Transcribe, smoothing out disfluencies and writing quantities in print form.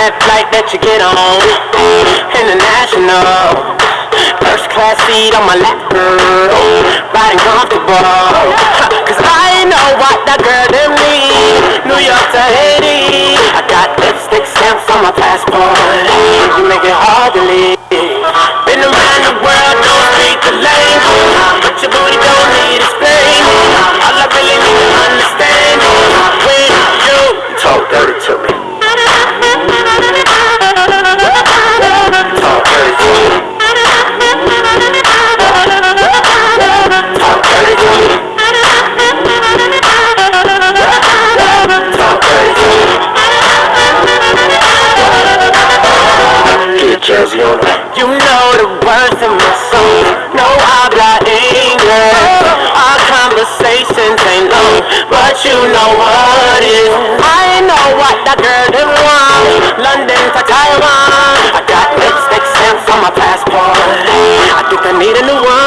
that flight that you get on. International. First class seat on my lap, girl. Riding comfortable. Cause I know what that girl them need. New York to Haiti. I got lipstick stamps on my passport. You make it hard to leave. Been around the world, don't speak the language. But your booty don't need explain. All I really need to understand is when you talk dirty to me. Talk dirty to me. Talk dirty to me. Talk dirty to me. Get Jersey on it. You know the words in my song. No habla English. Our conversations ain't long, but you know what it is. I know what that girl them want. London to Taiwan. I got lipstick stamps on my passport. I think I need a new one.